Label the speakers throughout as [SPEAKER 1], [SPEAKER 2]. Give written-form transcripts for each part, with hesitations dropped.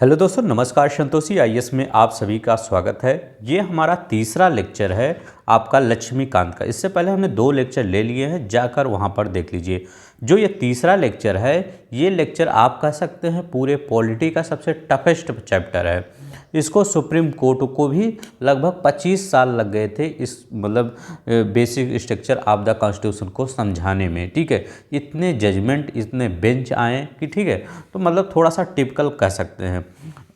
[SPEAKER 1] Hello दोस्तों, नमस्कार। Santoshi IAS में आप सभी का स्वागत है। ये हमारा तीसरा लेक्चर है आपका लक्ष्मीकांत का। इससे पहले हमने 2 लेक्चर ले लिए हैं, जाकर वहाँ पर देख लीजिए। जो ये तीसरा लेक्चर है, ये लेक्चर आप कह सकते हैं पूरे पॉलिटी का सबसे टफेस्ट चैप्टर है। इसको सुप्रीम कोर्ट को भी लगभग 25 साल लग गए थे इस basic structure of the constitution को समझाने में। ठीक है, इतने जजमेंट, इतने बेंच आए कि ठीक है, तो थोड़ा सा टिपिकल कह सकते हैं।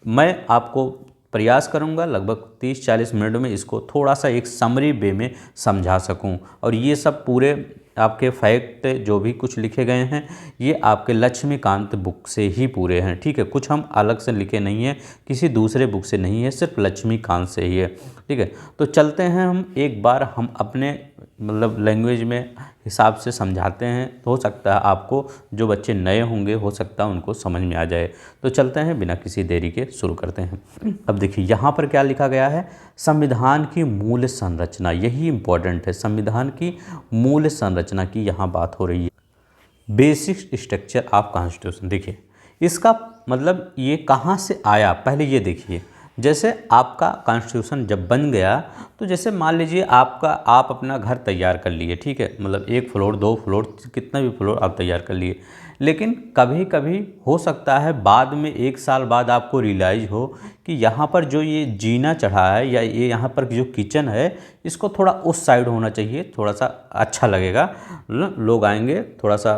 [SPEAKER 1] मैं आपको प्रयास करूंगा लगभग 30-40 मिनट में इसको थोड़ा सा एक समरी वे में समझा सकूं। और ये सब पूरे आपके फैक्ट जो भी कुछ लिखे गए हैं, ये आपके लक्ष्मीकांत बुक से ही पूरे हैं। ठीक है, कुछ हम अलग से लिखे नहीं हैं, किसी दूसरे बुक से नहीं है, सिर्फ लक्ष्मीकांत से ही है। ठीक है, तो चलते हैं हम एक बार हम अपने लैंग्वेज में हिसाब से समझाते हैं। तो हो सकता है आपको, जो बच्चे नए होंगे, हो सकता है उनको समझ में आ जाए। तो चलते हैं, बिना किसी देरी के शुरू करते हैं। अब देखिए यहाँ पर क्या लिखा गया है, संविधान की मूल संरचना। यही इम्पोर्टेंट है, संविधान की मूल संरचना की यहाँ बात हो रही है। Basic structure of constitution. देखिए इसका ये कहाँ से आया, पहले ये देखिए। जैसे आपका कॉन्स्टिट्यूशन जब बन गया, तो जैसे मान लीजिए आप अपना घर तैयार कर लिए। ठीक है, 1 फ्लोर 2 फ्लोर कितना भी फ्लोर आप तैयार कर लिए। लेकिन कभी कभी हो सकता है बाद में 1 साल बाद आपको रियलाइज़ हो कि यहाँ पर जो ये जीना चढ़ा है, या ये यहाँ पर जो किचन है, इसको थोड़ा उस साइड होना चाहिए, थोड़ा सा अच्छा लगेगा। लोग आएंगे, थोड़ा सा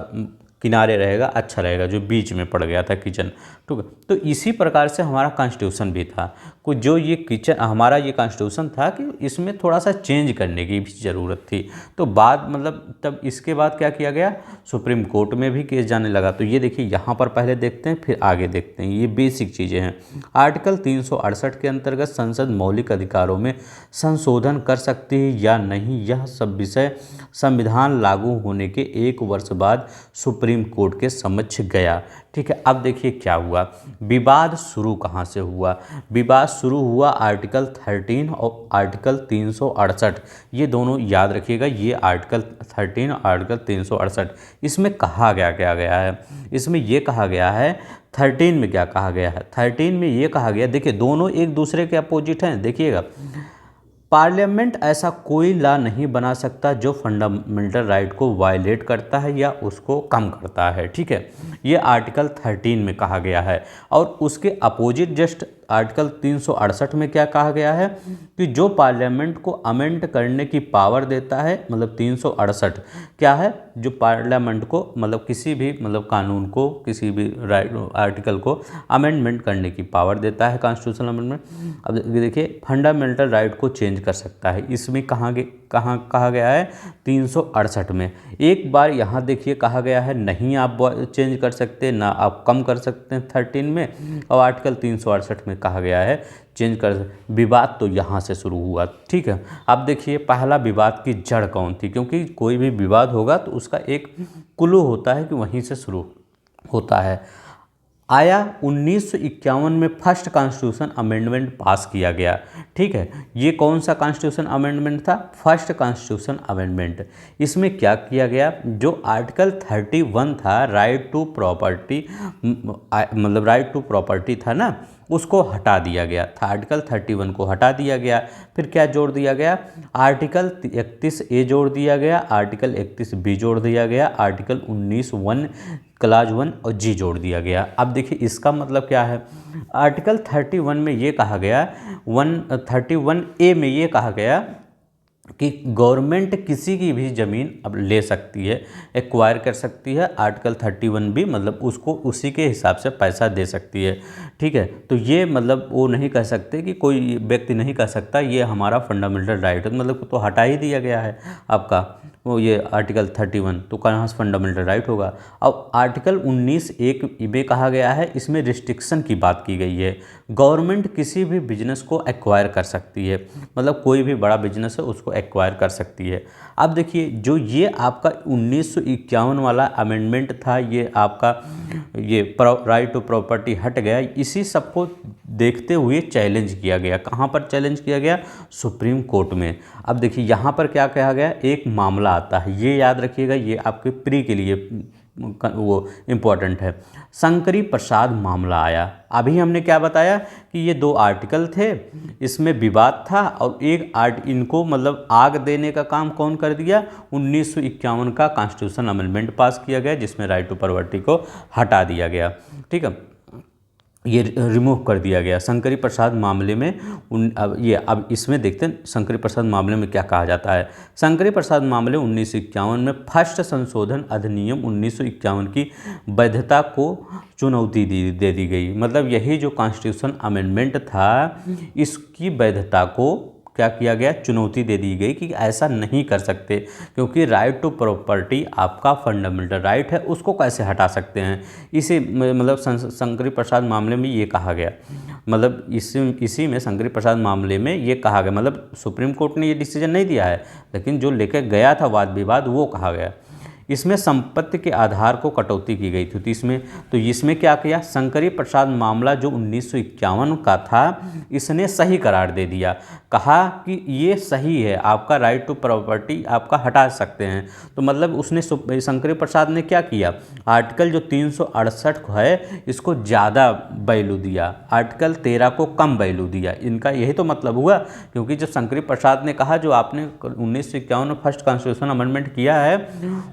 [SPEAKER 1] किनारे रहेगा, अच्छा रहेगा। जो बीच में पड़ गया था किचन, ठीक है। तो इसी प्रकार से हमारा कॉन्स्टिट्यूशन भी था। कुछ जो ये किचन हमारा ये कॉन्स्टिट्यूशन था कि इसमें थोड़ा सा चेंज करने की भी ज़रूरत थी। तो तब इसके बाद क्या किया गया, सुप्रीम कोर्ट में भी केस जाने लगा। तो ये देखिए यहाँ पर पहले देखते हैं, फिर आगे देखते हैं। ये बेसिक चीज़ें हैं। आर्टिकल 368 के अंतर्गत संसद मौलिक अधिकारों में संशोधन कर सकती है या नहीं, यह सब विषय संविधान लागू होने के 1 वर्ष बाद सुप्रीम कोर्ट के समक्ष गया। ठीक है, अब देखिए क्या हुआ, विवाद शुरू कहाँ से हुआ। विवाद शुरू हुआ आर्टिकल 13 और आर्टिकल 368। ये दोनों याद रखिएगा, ये आर्टिकल 13 और आर्टिकल 368। इसमें कहा गया है, इसमें ये कहा गया है 13 में क्या कहा गया है, 13 में ये कहा गया, देखिए दोनों एक दूसरे के अपोजिट हैं। देखिएगा, पार्लियामेंट ऐसा कोई लॉ नहीं बना सकता जो फंडामेंटल राइट को वायलेट करता है या उसको कम करता है। ठीक है, ये आर्टिकल 13 में कहा गया है। और उसके अपोजिट जस्ट आर्टिकल 368 में क्या कहा गया है कि जो पार्लियामेंट को अमेंड करने की पावर देता है, 368 क्या है, जो पार्लियामेंट को किसी भी कानून को, किसी भी राइट आर्टिकल को अमेंडमेंट करने की पावर देता है, कॉन्स्टिट्यूशनल अमेंडमेंट। अब देखिए, फंडामेंटल राइट को चेंज कर सकता है। इसमें कहाँ कहा गया है, 368 में। एक बार यहाँ देखिए कहा गया है नहीं आप चेंज कर सकते, ना आप कम कर सकते हैं 13 में। और आर्टिकल 368 में कहा गया है चेंज कर। विवाद तो यहाँ से शुरू हुआ। ठीक है, अब देखिए पहला विवाद की जड़ कौन थी, क्योंकि कोई भी विवाद होगा तो उसका एक क्लू होता है कि वहीं से शुरू होता है। आया 1951 में फर्स्ट कॉन्स्टिट्यूशन अमेंडमेंट पास किया गया। ठीक है, ये कौन सा कॉन्स्टिट्यूशन अमेंडमेंट था, फर्स्ट कॉन्स्टिट्यूशन अमेंडमेंट। इसमें क्या किया गया, जो आर्टिकल 31 था, right to property, right to property था ना, उसको हटा दिया गया था। आर्टिकल 31 को हटा दिया गया। फिर क्या जोड़ दिया गया, आर्टिकल 31A जोड़ दिया गया, आर्टिकल 31B जोड़ दिया गया, आर्टिकल 19(1) क्लाज 1 और जी जोड़ दिया गया। अब देखिए इसका मतलब क्या है, आर्टिकल 31 में ये कहा गया, 31A में ये कहा गया कि गवर्नमेंट किसी की भी ज़मीन अब ले सकती है, एक्वायर कर सकती है। आर्टिकल 31 भी उसको उसी के हिसाब से पैसा दे सकती है। ठीक है, तो ये वो नहीं कह सकते कि कोई व्यक्ति नहीं कह सकता ये हमारा फंडामेंटल राइट है, तो हटा ही दिया गया है आपका वो ये आर्टिकल 31, तो कहाँ से फंडामेंटल राइट होगा। अब आर्टिकल 19(1) में कहा गया है, इसमें रिस्ट्रिक्शन की बात की गई है। गवर्नमेंट किसी भी बिजनेस को एक्वायर कर सकती है, कोई भी बड़ा बिजनेस है उसको एक्वायर कर सकती है। अब देखिए, जो ये आपका 1951 वाला अमेंडमेंट था, ये आपका ये राइट टू प्रॉपर्टी हट गया। इसी सबको देखते हुए चैलेंज किया गया। कहाँ पर चैलेंज किया गया, सुप्रीम कोर्ट में। अब देखिए यहाँ पर क्या कहा गया, एक मामला आता है, ये याद रखिएगा, ये आपके प्री के लिए वो इम्पोर्टेंट है। शंकरी प्रसाद मामला आया। अभी हमने क्या बताया कि ये 2 आर्टिकल थे, इसमें विवाद था और इनको मतलब आग देने का काम कौन कर दिया, 1951 का कॉन्स्टिट्यूशन अमेंडमेंट पास किया गया जिसमें राइट टू प्रॉपर्टी को हटा दिया गया। ठीक है, ये रिमूव कर दिया गया शंकरी प्रसाद मामले में। अब इसमें देखते हैं शंकरी प्रसाद मामले में क्या कहा जाता है। शंकरी प्रसाद मामले 1951 में फर्स्ट संशोधन अधिनियम 1951 की वैधता को चुनौती दे दी गई। मतलब यही जो कॉन्स्टिट्यूशन अमेंडमेंट था इसकी वैधता को क्या किया गया, चुनौती दे दी गई कि ऐसा नहीं कर सकते, क्योंकि राइट टू प्रॉपर्टी आपका फंडामेंटल राइट है, उसको कैसे हटा सकते हैं। इसी मतलब शंकरी प्रसाद मामले में ये कहा गया, मतलब इसी में शंकरी प्रसाद मामले में ये कहा गया, मतलब सुप्रीम कोर्ट ने ये डिसीजन नहीं दिया है लेकिन जो लेकर गया था वाद विवाद वो कहा गया। इसमें संपत्ति के आधार को कटौती की गई थी। तो इसमें क्या किया, शंकरी प्रसाद मामला जो 1951 का था इसने सही करार ददे दिया, कहा कि ये सही है, आपका राइट टू प्रॉपर्टी आपका हटा सकते हैं। तो मतलब उसने शंकरी प्रसाद ने क्या किया, आर्टिकल जो 368 है इसको ज़्यादा वैल्यू दिया, आर्टिकल 13 को कम वैल्यू दिया। इनका यही तो मतलब हुआ, क्योंकि जब शंकरी प्रसाद ने कहा जो आपने 1951 में फर्स्ट कॉन्स्टिट्यूशन अमेंडमेंट किया है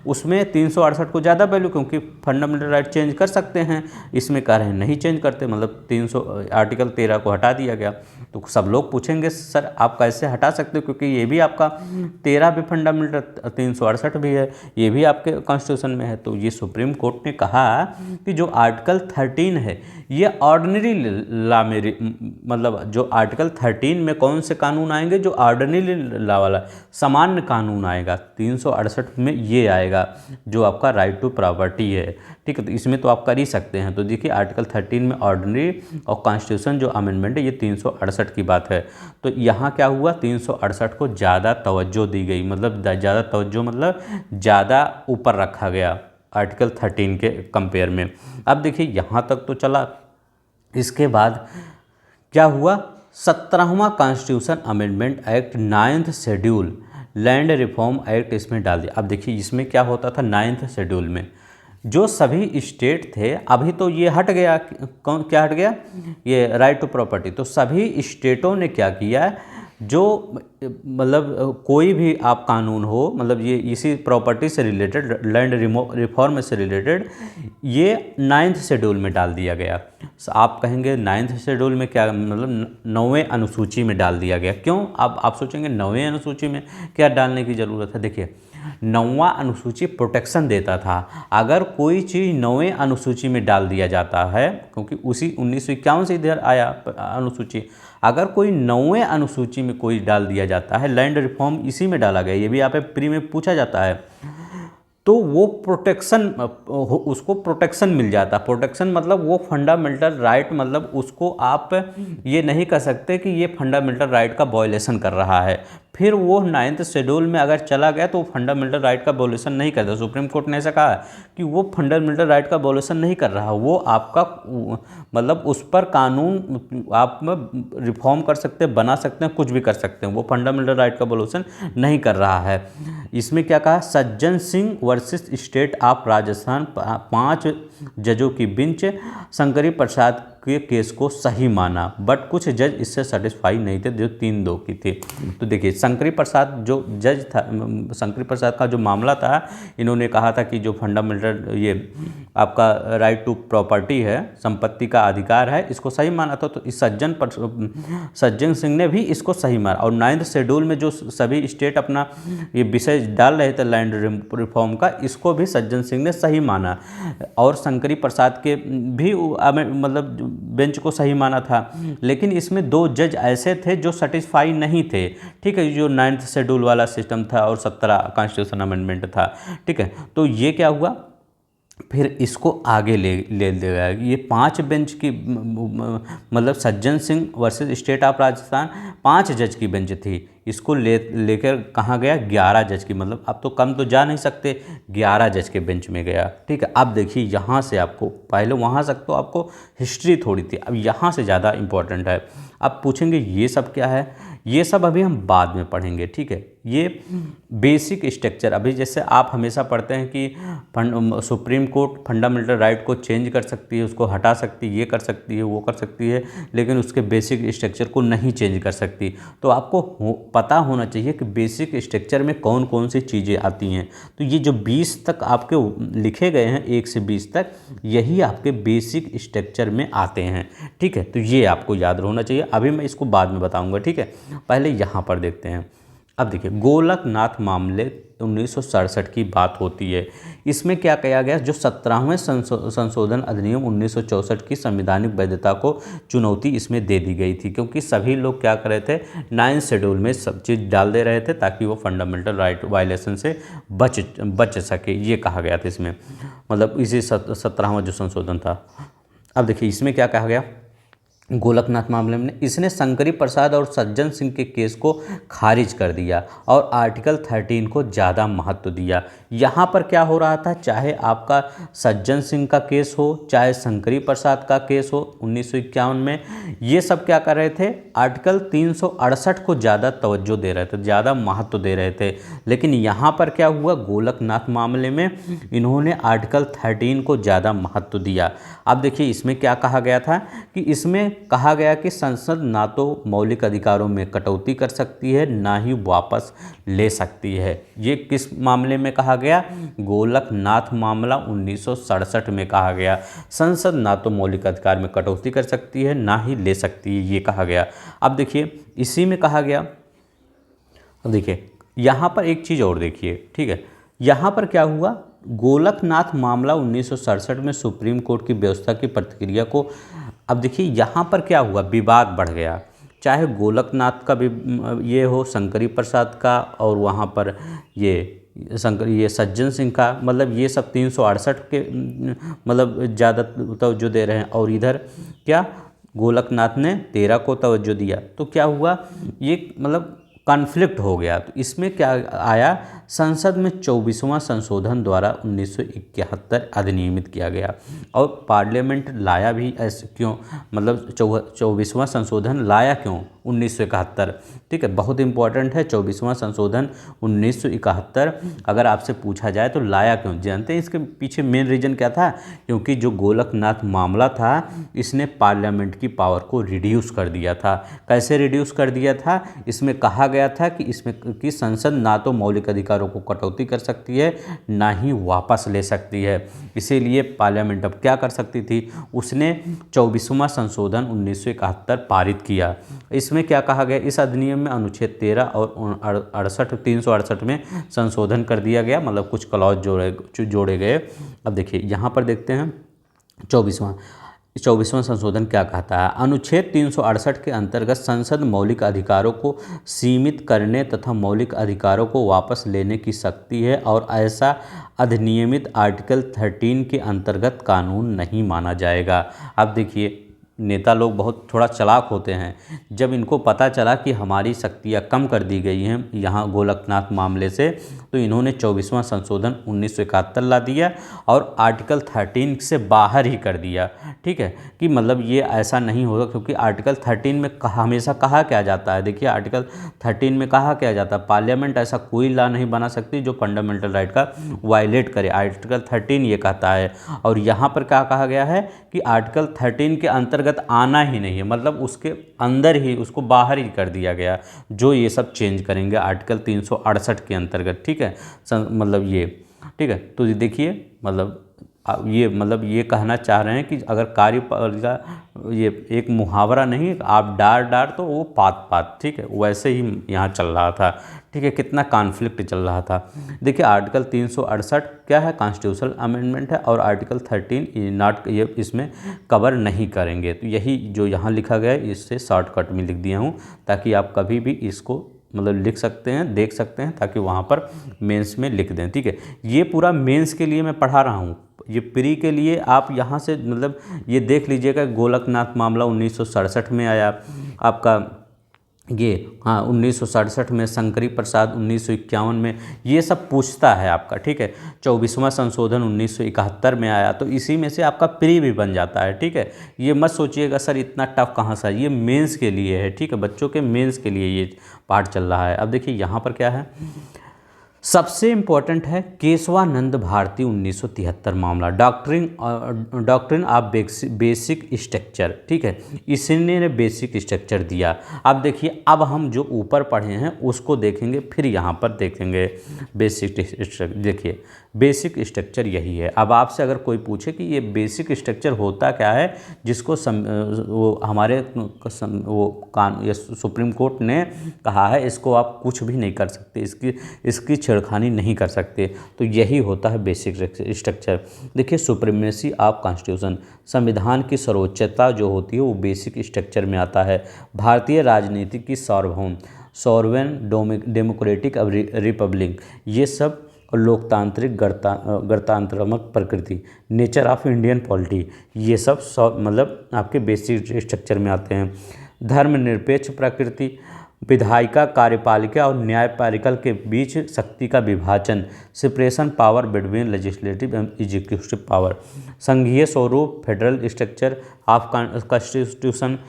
[SPEAKER 1] उसमें 368 को ज़्यादा वैल्यू, क्योंकि फंडामेंटल राइट चेंज कर सकते हैं, इसमें कह रहे हैं नहीं चेंज करते, मतलब आर्टिकल 13 को हटा दिया गया। तो सब लोग पूछेंगे सर आप कैसे हटा सकते हो, क्योंकि ये भी आपका 13 भी फंडामेंटल, 368 भी है, ये भी आपके कॉन्स्टिट्यूशन में है। तो ये सुप्रीम कोर्ट ने कहा कि जो आर्टिकल 13 है ये ऑर्डिनरी लॉ में, मतलब जो आर्टिकल 13 में कौन से कानून आएंगे, जो ऑर्डिनरी लॉ वाला सामान्य कानून आएगा, 368 में ये आएगा जो आपका राइट टू प्रॉपर्टी है। ठीक है, तो इसमें तो आप कर ही सकते हैं। तो देखिए आर्टिकल 13 में ऑर्डिनरी और कॉन्स्टिट्यूशन जो अमेंडमेंट है ये 368 की बात है। तो यहाँ क्या हुआ, 368 को ज़्यादा तवज्जो दी गई, मतलब ज़्यादा तवज्जो मतलब ज़्यादा ऊपर रखा गया आर्टिकल 13 के कंपेयर में। अब देखिए यहाँ तक तो चला, इसके बाद क्या हुआ, 17वां constitution amendment act 9th schedule land reform act इसमें डाल दिया। अब देखिए इसमें क्या होता था, 9th शेड्यूल में जो सभी स्टेट थे, अभी तो ये हट गया, कौन क्या हट गया, ये राइट टू प्रॉपर्टी। तो सभी स्टेटों ने क्या किया, जो मतलब कोई भी आप कानून हो, मतलब ये इसी प्रॉपर्टी से रिलेटेड, लैंड रिफॉर्म से रिलेटेड, ये 9th शेड्यूल में डाल दिया गया। आप कहेंगे 9th शेड्यूल में क्या, मतलब 9वें अनुसूची में डाल दिया गया। क्यों, अब आप सोचेंगे 9वें अनुसूची में क्या डालने की ज़रूरत है। देखिए 9वां अनुसूची प्रोटेक्शन देता था, अगर कोई चीज़ 9वें अनुसूची में डाल दिया जाता है, क्योंकि उसी 1951 से इधर आया अनुसूची, अगर कोई 9वें अनुसूची में कोई डाल दिया जाता है, लैंड रिफॉर्म इसी में डाला गया, ये भी यहाँ पे प्री में पूछा जाता है, तो वो प्रोटेक्शन, उसको प्रोटेक्शन मिल जाता। प्रोटेक्शन मतलब वो फंडामेंटल राइट, मतलब उसको आप ये नहीं कह सकते कि ये फंडामेंटल राइट का वायलेशन कर रहा है। फिर वो 9th शेड्यूल में अगर चला गया तो फंडामेंटल राइट का वायलेशन नहीं करता। सुप्रीम कोर्ट ने ऐसा कहा कि वो फंडामेंटल राइट का वायलेशन नहीं कर रहा, वो आपका मतलब उस पर कानून आप रिफॉर्म कर सकते हैं, बना सकते हैं, कुछ भी कर सकते हैं, वो फंडामेंटल राइट का वायलेशन नहीं कर रहा है। इसमें क्या कहा, Sajjan Singh versus state of Rajasthan, 5 जजों की बेंच शंकरी प्रसाद के केस को सही माना, बट कुछ जज इससे सेटिस्फाई नहीं थे, जो 3-2 की थी। तो देखिए शंकरी प्रसाद जो जज था, शंकरी प्रसाद का जो मामला था, इन्होंने कहा था कि जो फंडामेंटल ये आपका राइट टू प्रॉपर्टी है, संपत्ति का अधिकार है, इसको सही माना था। तो इस सज्जन सिंह ने भी इसको सही माना, और 9th शेड्यूल में जो सभी स्टेट अपना ये विषय डाल रहे थे लैंड रिफॉर्म का, इसको भी सज्जन सिंह ने सही माना, और शंकरी प्रसाद के भी मतलब बेंच को सही माना था। लेकिन इसमें 2 जज ऐसे थे जो सेटिस्फाई नहीं थे, ठीक है, जो 9th शेड्यूल वाला सिस्टम था और 17 कॉन्स्टिट्यूशन अमेंडमेंट था, ठीक है। तो ये क्या हुआ, फिर इसको आगे ले गया। ये 5 बेंच की, मतलब Sajjan Singh versus state of Rajasthan 5 जज की बेंच थी, इसको लेकर कहाँ गया, 11 जज की, मतलब अब तो कम तो जा नहीं सकते, 11 जज के बेंच में गया। ठीक है, अब देखिए यहाँ से आपको, पहले वहाँ तक तो आपको हिस्ट्री थोड़ी थी, अब यहाँ से ज़्यादा इम्पोर्टेंट है। अब पूछेंगे ये सब क्या है, ये सब अभी हम बाद में पढ़ेंगे। ठीक है, ये बेसिक स्ट्रक्चर, अभी जैसे आप हमेशा पढ़ते हैं कि सुप्रीम कोर्ट फंडामेंटल राइट को चेंज कर सकती है, उसको हटा सकती है, ये कर सकती है, वो कर सकती है, लेकिन उसके बेसिक स्ट्रक्चर को नहीं चेंज कर सकती। तो आपको पता होना चाहिए कि बेसिक स्ट्रक्चर में कौन कौन सी चीज़ें आती हैं। तो ये जो 20 तक आपके लिखे गए हैं, 1 से 20 तक, यही आपके बेसिक स्ट्रक्चर में आते हैं। ठीक है, तो ये आपको याद होना चाहिए। अभी मैं इसको बाद में बताऊंगा। ठीक है, पहले यहाँ पर देखते हैं। अब देखिए, गोलकनाथ मामले 1967 की बात होती है। इसमें क्या किया गया, जो 17वें संशोधन अधिनियम 1964 की संवैधानिक वैधता को चुनौती इसमें दे दी गई थी, क्योंकि सभी लोग क्या कर रहे थे, 9 शेड्यूल में सब चीज़ डाल दे रहे थे ताकि वो फंडामेंटल राइट वायलेशन से बच सके, ये कहा गया था इसमें, मतलब इसी 17वां जो संशोधन था। अब देखिए इसमें क्या कहा गया, गोलकनाथ मामले में इसने शंकरी प्रसाद और सज्जन सिंह के केस को खारिज कर दिया और आर्टिकल 13 को ज़्यादा महत्व दिया। यहाँ पर क्या हो रहा था, चाहे आपका सज्जन सिंह का केस हो, चाहे शंकरी प्रसाद का केस हो 1951 में, ये सब क्या कर रहे थे, आर्टिकल 368 को ज़्यादा तवज्जो दे रहे थे, ज़्यादा महत्व दे रहे थे। लेकिन यहाँ पर क्या हुआ, गोलकनाथ मामले में इन्होंने आर्टिकल 13 को ज़्यादा महत्व दिया। अब देखिए इसमें क्या कहा गया था, कि इसमें कहा गया कि संसद ना तो मौलिक अधिकारों में कटौती कर सकती है, ना ही वापस ले सकती है। ये किस मामले में कहा गया, गोलकनाथ मामला 1967 में कहा गया। संसद ना तो मौलिक अधिकार में कटौती कर सकती है, ना ही ले सकती है, ये कहा गया। अब देखिए इसी में कहा गया, अब देखिए यहाँ पर एक चीज़ और देखिए। ठीक है, यहाँ पर क्या हुआ, गोलकनाथ मामला 1967 में सुप्रीम कोर्ट की व्यवस्था की प्रतिक्रिया को, अब देखिए यहाँ पर क्या हुआ, विवाद बढ़ गया। चाहे गोलकनाथ का भी ये हो, शंकरी प्रसाद का, और वहाँ पर ये सज्जन सिंह का, मतलब ये सब 368 के मतलब ज़्यादा तवज्जो दे रहे हैं, और इधर क्या गोलकनाथ ने 13 को तवज्जो दिया। तो क्या हुआ, ये मतलब कॉन्फ्लिक्ट हो गया। तो इसमें क्या आया, संसद में 24वां संशोधन द्वारा 1971 अधिनियमित किया गया, और पार्लियामेंट लाया भी ऐसे क्यों, मतलब 24वां संशोधन लाया क्यों 1971। ठीक है, बहुत इंपॉर्टेंट है 24वां संशोधन 1971। अगर आपसे पूछा जाए तो लाया क्यों, जानते हैं इसके पीछे मेन रीज़न क्या था, क्योंकि जो गोलकनाथ मामला था इसने पार्लियामेंट की पावर को रिड्यूस कर दिया था। कैसे रिड्यूस कर दिया था, इसमें कहा गया था कि इसमें कि संसद ना तो मौलिक अधिकारों को कटौती कर सकती है, ना ही वापस ले सकती है। इसीलिए पार्लियामेंट अब क्या कर सकती थी, उसने 24वां संशोधन 1971 पारित किया। इसमें क्या कहा गया, इस अधिनियम में अनुच्छेद 13 और 368 में संशोधन कर दिया गया, मतलब कुछ क्लॉज जोड़े गए। अब देखिए यहाँ पर देखते हैं 24वां संशोधन क्या कहता है। अनुच्छेद 368 के अंतर्गत संसद मौलिक अधिकारों को सीमित करने तथा मौलिक अधिकारों को वापस लेने की शक्ति है, और ऐसा अधिनियमित आर्टिकल 13 के अंतर्गत कानून नहीं माना जाएगा। अब देखिए नेता लोग बहुत थोड़ा चालाक होते हैं, जब इनको पता चला कि हमारी शक्तियाँ कम कर दी गई हैं यहाँ गोलकनाथ मामले से, तो इन्होंने 24वां संशोधन 1971 ला दिया और आर्टिकल 13 से बाहर ही कर दिया। ठीक है, कि मतलब ये ऐसा नहीं होगा, क्योंकि आर्टिकल 13 में हमेशा कहा क्या जाता है, देखिए आर्टिकल 13 में कहा क्या जाता है, पार्लियामेंट ऐसा कोई लॉ नहीं बना सकती जो फंडामेंटल राइट का वायलेट करे, आर्टिकल 13 ये कहता है। और यहाँ पर क्या कहा गया है कि आर्टिकल 13 के अंतर्गत आना ही नहीं है, मतलब उसके अंदर ही, उसको बाहर ही कर दिया गया, जो ये सब चेंज करेंगे आर्टिकल 368 के अंतर्गत। ठीक है, मतलब ये, ठीक है, तो देखिए मतलब ये कहना चाह रहे हैं कि अगर कार्यपालिका, ये एक मुहावरा नहीं, आप डार डार तो वो पात पात, ठीक है, वैसे ही यहाँ चल रहा था। ठीक है, कितना कॉन्फ्लिक्ट चल रहा था। देखिए आर्टिकल 368 क्या है, कॉन्स्टिट्यूशनल अमेंडमेंट है, और आर्टिकल 13 ये इसमें कवर नहीं करेंगे। तो यही जो यहाँ लिखा गया है, इससे शॉर्टकट में लिख दिया हूँ, ताकि आप कभी भी इसको मतलब लिख सकते हैं, देख सकते हैं, ताकि वहाँ पर मेंस में लिख दें। ठीक है, ये पूरा मेंस के लिए मैं पढ़ा रहा हूँ, ये प्री के लिए आप यहाँ से मतलब ये देख लीजिएगा। गोलकनाथ मामला 1967 में आया, आपका ये हाँ 1967 में, शंकरी प्रसाद 1951 में, ये सब पूछता है आपका, ठीक है। 24वां संशोधन 1971 में आया, तो इसी में से आपका प्री भी बन जाता है, ठीक है। ये मत सोचिएगा सर इतना टफ कहाँ से है, ये मेंस के लिए है, ठीक है, बच्चों के मेंस के लिए ये पार्ट चल रहा है। अब देखिए यहाँ पर क्या है, सबसे इम्पोर्टेंट है केशवानंद भारती 1973 मामला, डॉक्ट्रिन ऑफ बेसिक स्ट्रक्चर, ठीक है, इसने बेसिक स्ट्रक्चर दिया। अब देखिए, अब हम जो ऊपर पढ़े हैं उसको देखेंगे, फिर यहाँ पर देखेंगे बेसिक स्ट्रक्चर। देखिए बेसिक स्ट्रक्चर यही है। अब आपसे अगर कोई पूछे कि ये बेसिक स्ट्रक्चर होता क्या है, जिसको वो हमारे ये सुप्रीम कोर्ट ने कहा है, इसको आप कुछ भी नहीं कर सकते, इसकी छेड़खानी नहीं कर सकते, तो यही होता है बेसिक स्ट्रक्चर। देखिए सुप्रीमेसी ऑफ कॉन्स्टिट्यूशन, संविधान की सर्वोच्चता जो होती है वो बेसिक स्ट्रक्चर में आता है। भारतीय राजनीति की सार्वभौम, सॉवरेन डेमोक्रेटिक रिपब्लिक, ये सब लोकतांत्रिक गणतंत्रात्मक प्रकृति, नेचर ऑफ इंडियन पॉलिटी, ये सब मतलब आपके बेसिक स्ट्रक्चर में आते हैं। धर्मनिरपेक्ष प्रकृति, विधायिका, कार्यपालिका और न्यायपालिका के बीच शक्ति का विभाजन, separation power between legislative and executive power, संघीय स्वरूप, फेडरल स्ट्रक्चर ऑफ कॉन्स्टिट्यूशन,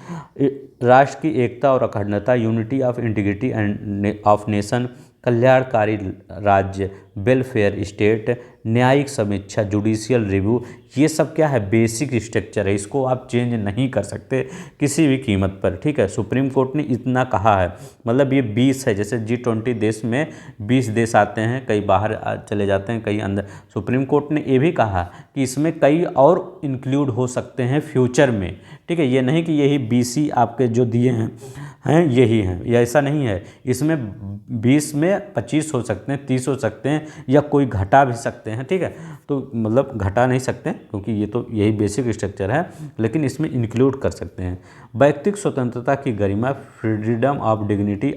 [SPEAKER 1] राष्ट्र की एकता और अखंडता, unity of integrity end of nation, कल्याणकारी राज्य, वेलफेयर स्टेट, न्यायिक समीक्षा, जुडिशियल रिव्यू, ये सब क्या है बेसिक स्ट्रक्चर है। इसको आप चेंज नहीं कर सकते किसी भी कीमत पर, ठीक है। सुप्रीम कोर्ट ने इतना कहा है, मतलब ये 20 है, जैसे G20 देश में 20 देश आते हैं, कई बाहर चले जाते हैं, कई अंदर। सुप्रीम कोर्ट ने ये भी कहा कि इसमें कई और इंक्लूड हो सकते हैं फ्यूचर में, ठीक है। ये नहीं कि यही 20 ही आपके जो दिए हैं यही हैं, ये ऐसा नहीं है। इसमें 20 में 25 हो सकते हैं, 30 हो सकते हैं, या कोई घटा भी सकते हैं, ठीक है। तो मतलब घटा नहीं सकते क्योंकि ये तो यही बेसिक स्ट्रक्चर है, लेकिन इसमें इंक्लूड कर सकते हैं। व्यक्तिगत स्वतंत्रता की गरिमा, freedom of dignity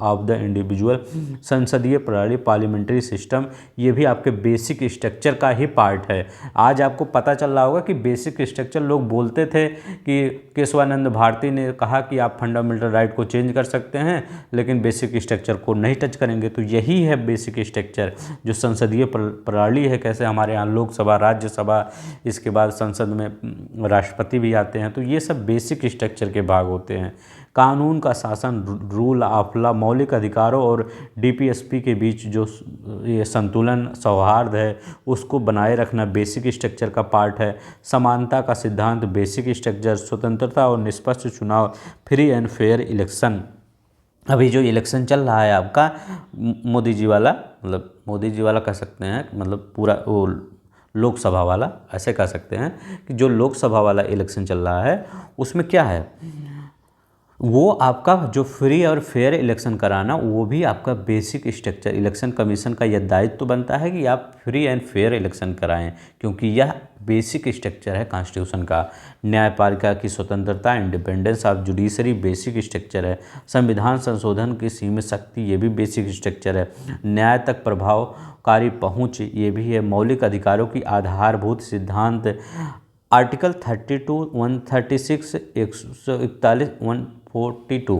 [SPEAKER 1] of the individual, संसदीय प्रणाली, पार्लियामेंट्री सिस्टम, ये भी आपके बेसिक स्ट्रक्चर का ही पार्ट है। आज आपको पता चल रहा होगा कि बेसिक स्ट्रक्चर लोग बोलते थे कि केशवानंद भारती ने कहा कि आप फंडामेंटल राइट को चेंज कर सकते हैं, लेकिन बेसिक स्ट्रक्चर को नहीं टच करेंगे। तो यही है बेसिक स्ट्रक्चर, जो संसदीय प्रणाली है, कैसे हमारे यहाँ लोकसभा, राज्यसभा, इसके बाद संसद में राष्ट्रपति भी आते हैं, तो ये सब बेसिक स्ट्रक्चर के भाग होते हैं। कानून का शासन, रूल ऑफ लॉ, मौलिक अधिकारों और डीपीएसपी के बीच जो ये संतुलन, सौहार्द है, उसको बनाए रखना बेसिक स्ट्रक्चर का पार्ट है। समानता का सिद्धांत बेसिक स्ट्रक्चर, स्वतंत्रता और निष्पक्ष चुनाव, फ्री एंड फेयर इलेक्शन। अभी जो इलेक्शन चल रहा है आपका मोदी जी वाला, मतलब मोदी जी वाला कह सकते हैं, मतलब पूरा वो लोकसभा वाला, ऐसे कह सकते हैं कि जो लोकसभा वाला इलेक्शन चल रहा है उसमें क्या है, वो आपका जो फ्री और फेयर इलेक्शन कराना, वो भी आपका बेसिक स्ट्रक्चर, इलेक्शन कमीशन का यह दायित्व तो बनता है कि आप फ्री एंड फेयर इलेक्शन कराएं, क्योंकि यह बेसिक स्ट्रक्चर है कॉन्स्टिट्यूशन का। न्यायपालिका की स्वतंत्रता, independence of judiciary, basic structure है। संविधान संशोधन की सीमित शक्ति, ये भी बेसिक स्ट्रक्चर है। न्याय तक प्रभावकारी पहुँच, ये भी है। मौलिक अधिकारों की आधारभूत सिद्धांत, article 32, 136, 141, 142,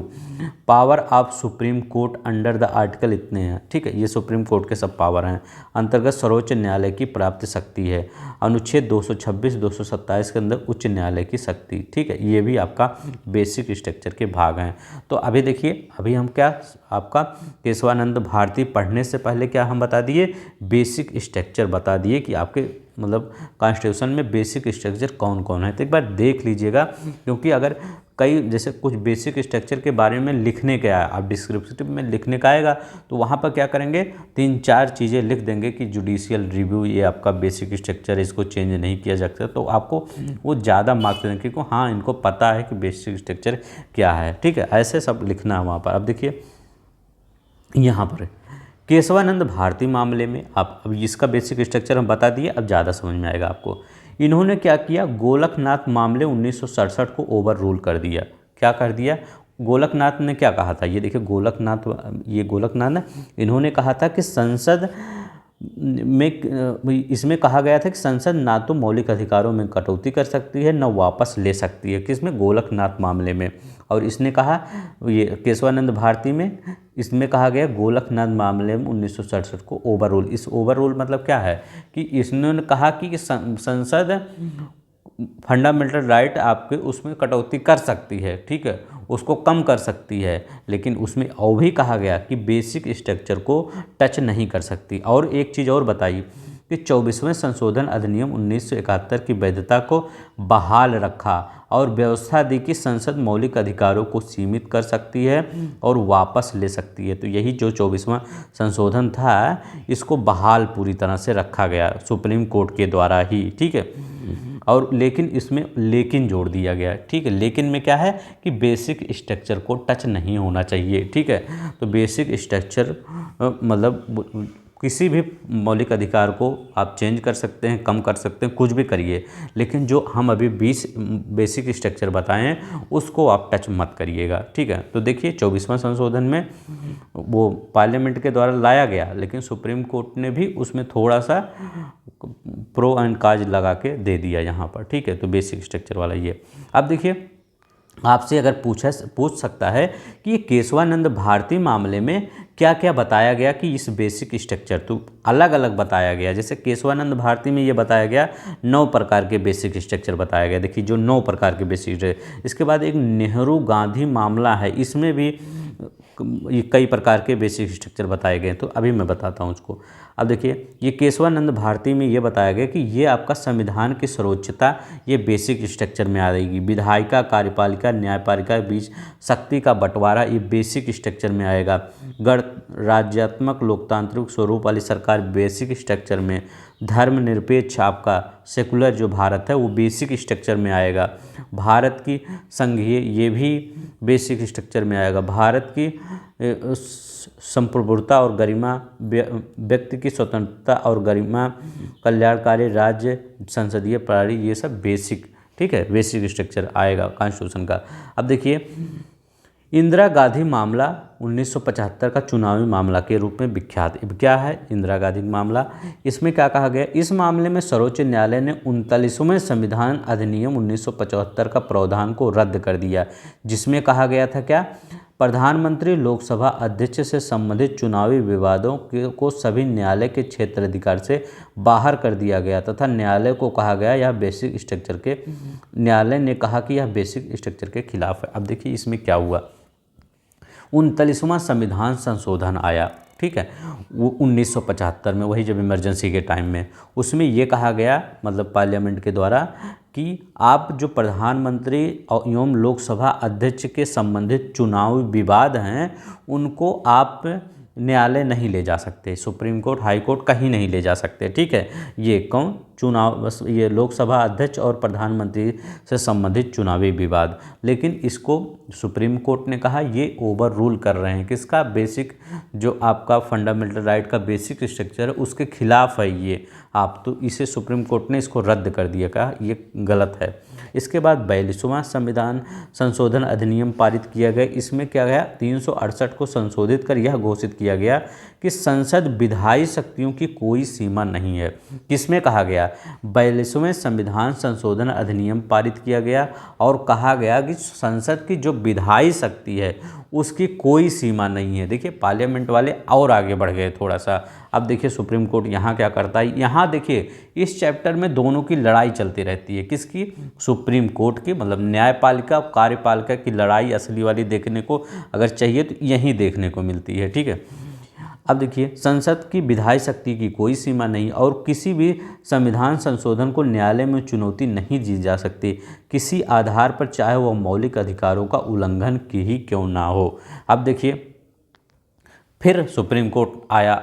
[SPEAKER 1] power of supreme court under the article, इतने हैं, ठीक है। ये सुप्रीम कोर्ट के सब पावर हैं। अंतर्गत सर्वोच्च न्यायालय की प्राप्त शक्ति है। अनुच्छेद 226, 227 के अंदर उच्च न्यायालय की शक्ति, ठीक है। ये भी आपका बेसिक स्ट्रक्चर के भाग हैं। तो अभी देखिए, अभी हम क्या आपका केशवानंद भारती पढ़ने से पहले क्या हम बता दिए, बेसिक स्ट्रक्चर बता दिए कि आपके मतलब कॉन्स्टिट्यूशन में बेसिक स्ट्रक्चर कौन कौन है। तो एक बार देख लीजिएगा, क्योंकि अगर कई जैसे कुछ बेसिक स्ट्रक्चर के बारे में लिखने का है, आप डिस्क्रिप्टिव में लिखने का आएगा, तो वहाँ पर क्या करेंगे, 3-4 चीज़ें लिख देंगे कि जुडिशियल रिव्यू, ये आपका बेसिक स्ट्रक्चर, इसको चेंज नहीं किया जा सकता, तो आपको वो ज़्यादा मार्क्स देंगे, क्योंकि हाँ इनको पता है कि बेसिक स्ट्रक्चर क्या है, ठीक है। ऐसे सब लिखना है वहाँ पर। अब देखिए यहाँ पर केशवानंद भारती मामले में आप अब इसका बेसिक स्ट्रक्चर हम बता दिए, अब ज़्यादा समझ में आएगा आपको। इन्होंने क्या किया, गोलकनाथ मामले 1967 को ओवर रूल कर दिया। क्या कर दिया, गोलकनाथ ने क्या कहा था, ये देखिए गोलकनाथ, ये गोलकनाथ ने इन्होंने कहा था कि संसद में इसमें कहा गया था कि संसद ना तो मौलिक अधिकारों में कटौती कर सकती है, न वापस ले सकती है, किसमें, गोलकनाथ मामले में। और इसने कहा, ये केशवानंद भारती में इसमें कहा गया गोलकनाथ मामले में 1967 को ओवररूल। इस ओवररूल मतलब क्या है कि इन्होंने कहा कि संसद फंडामेंटल राइट आपके उसमें कटौती कर सकती है, ठीक है, उसको कम कर सकती है, लेकिन उसमें और भी कहा गया कि बेसिक स्ट्रक्चर को टच नहीं कर सकती। और एक चीज़ और बताई कि 24वें संशोधन अधिनियम 1971 की वैधता को बहाल रखा और व्यवस्था दी कि संसद मौलिक अधिकारों को सीमित कर सकती है और वापस ले सकती है। तो यही जो 24वां संशोधन था, इसको बहाल पूरी तरह से रखा गया सुप्रीम कोर्ट के द्वारा ही, ठीक है। और लेकिन इसमें लेकिन जोड़ दिया गया, ठीक है। लेकिन में क्या है कि बेसिक स्ट्रक्चर को टच नहीं होना चाहिए, ठीक है। तो बेसिक स्ट्रक्चर मतलब किसी भी मौलिक अधिकार को आप चेंज कर सकते हैं, कम कर सकते हैं, कुछ भी करिए, लेकिन जो हम अभी 20 बेसिक स्ट्रक्चर बताएं उसको आप टच मत करिएगा, ठीक है। तो देखिए 24वां संशोधन में वो पार्लियामेंट के द्वारा लाया गया, लेकिन सुप्रीम कोर्ट ने भी उसमें थोड़ा सा प्रो एंड काज लगा के दे दिया यहाँ पर, ठीक है। तो बेसिक स्ट्रक्चर वाला ये। अब देखिए आपसे अगर पूछ सकता है कि ये केशवानंद भारती मामले में क्या क्या बताया गया कि इस बेसिक स्ट्रक्चर, तो अलग अलग बताया गया। जैसे केशवानंद भारती में ये बताया गया 9 प्रकार के बेसिक स्ट्रक्चर बताया गया। देखिए जो 9 प्रकार के बेसिक स्ट्रक्चर। इसके बाद एक नेहरू गांधी मामला है, इसमें भी कई प्रकार के बेसिक स्ट्रक्चर बताए गए। तो अभी मैं बताता हूँ उसको। अब देखिए ये केशवानंद भारती में ये बताया गया कि ये आपका संविधान की सर्वोच्चता ये बेसिक स्ट्रक्चर में आ जाएगी। विधायिका, कार्यपालिका, न्यायपालिका के बीच शक्ति का बंटवारा ये बेसिक स्ट्रक्चर में आएगा। राज्यात्मक लोकतांत्रिक स्वरूप वाली सरकार बेसिक स्ट्रक्चर में। धर्मनिरपेक्ष आपका सेकुलर जो भारत है वो बेसिक स्ट्रक्चर में आएगा। भारत की संघीय ये भी बेसिक स्ट्रक्चर में आएगा। भारत की संप्रभुता और गरिमा, व्यक्ति की स्वतंत्रता और गरिमा, कल्याणकारी राज्य, संसदीय प्रणाली, ये सब बेसिक, ठीक है, बेसिक स्ट्रक्चर आएगा कॉन्स्टिट्यूशन का। अब देखिए इंदिरा गांधी मामला 1975 का चुनावी मामला के रूप में विख्यात। क्या है इंदिरा गांधी मामला? इसमें क्या कहा गया? इस मामले में सर्वोच्च न्यायालय ने 39वें संविधान अधिनियम 1975 का प्रावधान को रद्द कर दिया, जिसमें कहा गया था क्या? प्रधानमंत्री लोकसभा अध्यक्ष से संबंधित चुनावी विवादों को सभी न्यायालय के क्षेत्राधिकार से बाहर कर दिया गया तथा न्यायालय को कहा गया यह बेसिक स्ट्रक्चर के, न्यायालय ने कहा कि यह बेसिक स्ट्रक्चर के खिलाफ है। अब देखिए इसमें क्या हुआ, 39वां संविधान संशोधन आया, ठीक है, वो 1975 में, वही जब इमरजेंसी के टाइम में, उसमें ये कहा गया मतलब पार्लियामेंट के द्वारा कि आप जो प्रधानमंत्री एवं लोकसभा अध्यक्ष के संबंधित चुनावी विवाद हैं उनको आप न्यायालय नहीं ले जा सकते, सुप्रीम कोर्ट, हाई कोर्ट कहीं नहीं ले जा सकते, ठीक है। ये कौन? चुनाव, बस ये लोकसभा अध्यक्ष और प्रधानमंत्री से संबंधित चुनावी विवाद। लेकिन इसको सुप्रीम कोर्ट ने कहा ये ओवर रूल कर रहे हैं, किसका? बेसिक जो आपका फंडामेंटल राइट का बेसिक स्ट्रक्चर है उसके खिलाफ है ये आप, तो इसे सुप्रीम कोर्ट ने इसको रद्द कर दिया, कहा ये गलत है। इसके बाद 42वां संविधान संशोधन अधिनियम पारित किया गया। इसमें क्या गया? 368 को संशोधित कर यह घोषित किया गया कि संसद विधायी शक्तियों की कोई सीमा नहीं है। किसमें कहा गया? 42वें संविधान संशोधन अधिनियम पारित किया गया और कहा गया कि संसद की जो विधायी शक्ति है उसकी कोई सीमा नहीं है। देखिए पार्लियामेंट वाले और आगे बढ़ गए थोड़ा सा। अब देखिए सुप्रीम कोर्ट यहाँ क्या करता है, यहाँ देखिए इस चैप्टर में दोनों की लड़ाई चलती रहती है। किसकी? सुप्रीम कोर्ट की, मतलब न्यायपालिका और कार्यपालिका की लड़ाई असली वाली देखने को अगर चाहिए तो यहीं देखने को मिलती है, ठीक है। अब देखिए संसद की विधायी शक्ति की कोई सीमा नहीं और किसी भी संविधान संशोधन को न्यायालय में चुनौती नहीं दी जा सकती किसी आधार पर, चाहे वह मौलिक अधिकारों का उल्लंघन की ही क्यों ना हो। अब देखिए फिर सुप्रीम कोर्ट आया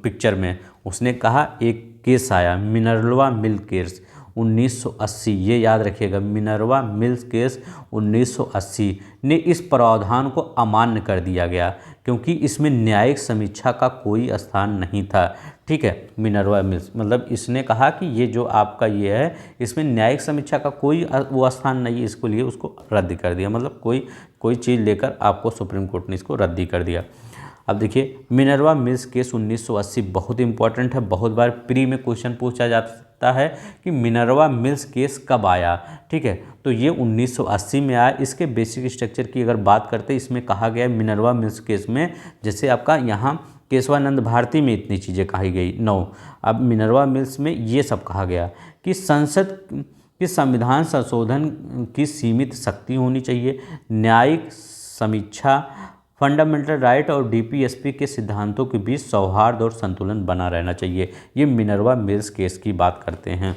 [SPEAKER 1] पिक्चर में, उसने कहा एक केस आया मिनर्वा मिल केस 1980, ये याद रखिएगा, मिनर्वा मिल्स केस 1980 ने इस प्रावधान को अमान्य कर दिया गया क्योंकि इसमें न्यायिक समीक्षा का कोई स्थान नहीं था, ठीक है। मिनर्वा मिल्स मतलब इसने कहा कि ये जो आपका ये है इसमें न्यायिक समीक्षा का कोई वो स्थान नहीं है, इसको लिए उसको रद्द कर दिया, मतलब कोई चीज़ लेकर आपको सुप्रीम कोर्ट ने इसको रद्द कर दिया। अब देखिए मिनर्वा मिल्स केस 1980 बहुत इंपॉर्टेंट है, बहुत बार प्री में क्वेश्चन पूछा जाता है कि मिनर्वा मिल्स केस कब आया। ठीक है, तो ये 1980 में आया। इसके बेसिक स्ट्रक्चर की अगर बात करते हैं, इसमें कहा गया है मिनर्वा मिल्स केस में, जैसे आपका यहाँ केशवानंद भारती में इतनी चीज़ें कही गई 9, अब मिनर्वा मिल्स में ये सब कहा गया कि संसद कि संविधान संशोधन की सीमित शक्ति होनी चाहिए, न्यायिक समीक्षा, फंडामेंटल राइट और डीपीएसपी के सिद्धांतों के बीच सौहार्द और संतुलन बना रहना चाहिए। ये मिनर्वा मिल्स केस की बात करते हैं।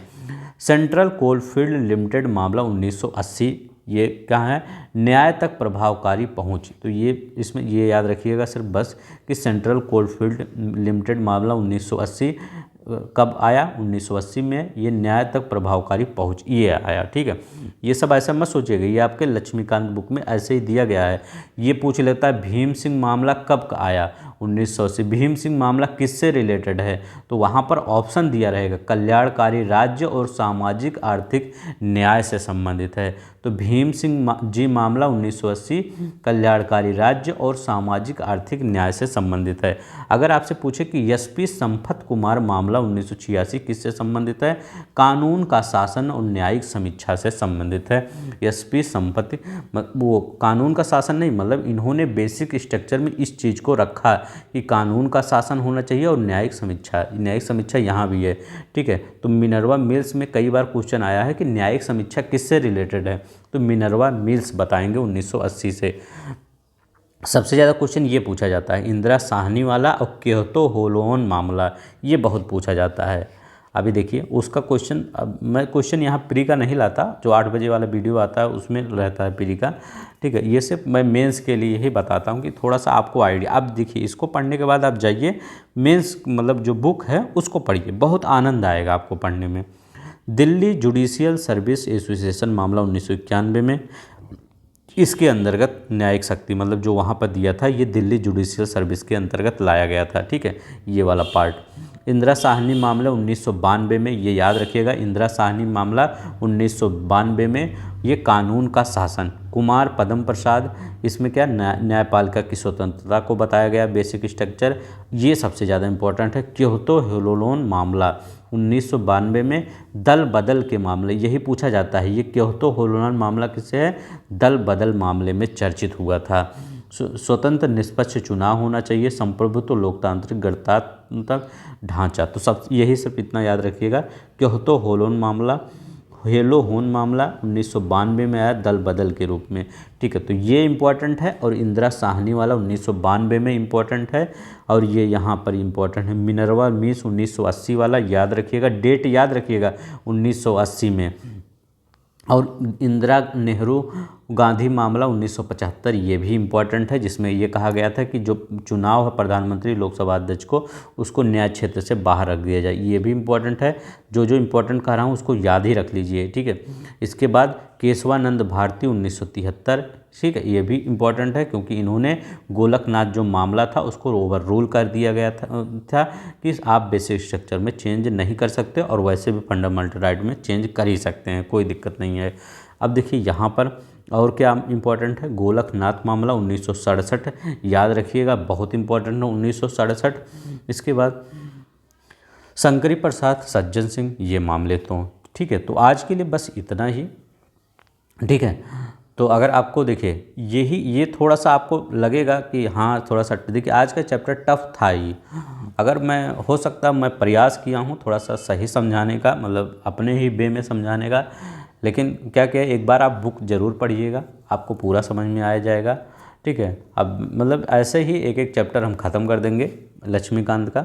[SPEAKER 1] सेंट्रल कोलफील्ड लिमिटेड मामला 1980, ये क्या है, न्याय तक प्रभावकारी पहुंच। तो ये इसमें ये याद रखिएगा सिर्फ बस कि सेंट्रल कोलफील्ड लिमिटेड मामला 1980 कब आया, 1980 में, ये न्याय तक प्रभावकारी पहुंच ये आया। ठीक है, ये सब ऐसा मत सोचिएगा, ये आपके लक्ष्मीकांत बुक में ऐसे ही दिया गया है। ये पूछ लेता है भीम सिंह मामला कब आया, 1980। भीम सिंह मामला किससे रिलेटेड है, तो वहाँ पर ऑप्शन दिया रहेगा कल्याणकारी राज्य और सामाजिक आर्थिक न्याय से संबंधित है। तो भीम सिंह जी मामला 1980 कल्याणकारी राज्य और सामाजिक आर्थिक न्याय से संबंधित है। अगर आपसे पूछे कि एसपी संपत कुमार मामला 1986 किससे संबंधित है, कानून का शासन और न्यायिक समीक्षा से संबंधित है। एसपी संपत्ति वो कानून का शासन नहीं, मतलब इन्होंने बेसिक स्ट्रक्चर में इस चीज़ को रखा कि कानून का शासन होना चाहिए और न्यायिक समीक्षा यहाँ भी है। ठीक है, तो मिनर्वा मिल्स में कई बार क्वेश्चन आया है कि न्यायिक समीक्षा किससे रिलेटेड है, तो मिनर्वा मिल्स बताएंगे 1980 से। सबसे ज़्यादा क्वेश्चन ये पूछा जाता है इंदिरा साहनी वाला और क्योतो होलोन मामला, ये बहुत पूछा जाता है। अभी देखिए उसका क्वेश्चन, अब मैं क्वेश्चन यहाँ प्री का नहीं लाता, जो 8 बजे वाला वीडियो आता है उसमें रहता है प्री का। ठीक है, ये सिर्फ मैं मेंस के लिए ही बताता हूँ कि थोड़ा सा आपको आइडिया। अब देखिए इसको पढ़ने के बाद आप जाइए मेंस मतलब जो बुक है उसको पढ़िए, बहुत आनंद आएगा आपको पढ़ने में। दिल्ली जुडिशियल सर्विस एसोसिएशन मामला 1991 में, इसके अंतर्गत न्यायिक शक्ति मतलब जो वहाँ पर दिया था ये दिल्ली जुडिशियल सर्विस के अंतर्गत लाया गया था। ठीक है, ये वाला पार्ट। इंदिरा साहनी मामला 1992 में, ये याद रखिएगा, इंदिरा साहनी मामला 1992 में, ये कानून का शासन, कुमार पद्म प्रसाद, इसमें क्या न्यायपालिका की स्वतंत्रता को बताया गया बेसिक स्ट्रक्चर। ये सबसे ज़्यादा इंपॉर्टेंट है। क्योतो होलोन मामला 1992 में, दल बदल के मामले, यही पूछा जाता है ये क्योतो होलोन मामला किससे है, दल बदल मामले में चर्चित हुआ था। स्वतंत्र निष्पक्ष चुनाव होना चाहिए, संप्रभुत्व लोकतांत्रिक गणतांत्रिक ढांचा। तो सब यही सिर्फ इतना याद रखिएगा। क्योतो होलोन मामला, हेलो होन मामला 1992 में आया दल बदल के रूप में। ठीक है, तो ये इम्पोर्टेंट है। और इंदिरा साहनी वाला 1992 में इम्पोर्टेंट है, और ये यहाँ पर इम्पोर्टेंट है। मिनर्वा मिल्स 1980 वाला याद रखिएगा, डेट याद रखिएगा 1980 में। और इंदिरा नेहरू गांधी मामला 1975, ये भी इम्पोर्टेंट है, जिसमें ये कहा गया था कि जो चुनाव है प्रधानमंत्री लोकसभा अध्यक्ष को, उसको न्याय क्षेत्र से बाहर रख दिया जाए। ये भी इम्पोर्टेंट है। जो इम्पोर्टेंट कह रहा हूँ उसको याद ही रख लीजिए। ठीक है, इसके बाद केशवानंद भारती 1973। ठीक है, ये भी इम्पोर्टेंट है क्योंकि इन्होंने गोलकनाथ जो मामला था उसको ओवर रूल कर दिया गया था कि आप बेसिक स्ट्रक्चर में चेंज नहीं कर सकते, और वैसे भी फंडामेंटल राइट में चेंज कर ही सकते हैं, कोई दिक्कत नहीं है। अब देखिए यहाँ पर और क्या इम्पोर्टेंट है, गोलकनाथ मामला 1967 याद रखिएगा, बहुत इंपॉर्टेंट है 1967। इसके बाद शंकरी प्रसाद सज्जन सिंह, ये मामले तो ठीक है। तो आज के लिए बस इतना ही। ठीक है, तो अगर आपको देखिए ये थोड़ा सा आपको लगेगा कि हाँ थोड़ा सा, देखिए आज का चैप्टर टफ था ही। अगर मैं हो सकता मैं प्रयास किया हूँ थोड़ा सा सही समझाने का, मतलब अपने ही वे में समझाने का, लेकिन क्या एक बार आप बुक ज़रूर पढ़िएगा, आपको पूरा समझ में आ जाएगा। ठीक है, अब मतलब ऐसे ही एक एक चैप्टर हम ख़त्म कर देंगे लक्ष्मीकांत का।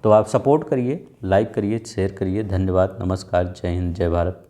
[SPEAKER 1] तो आप सपोर्ट करिए, लाइक करिए, शेयर करिए। धन्यवाद, नमस्कार, जय हिंद, जय भारत।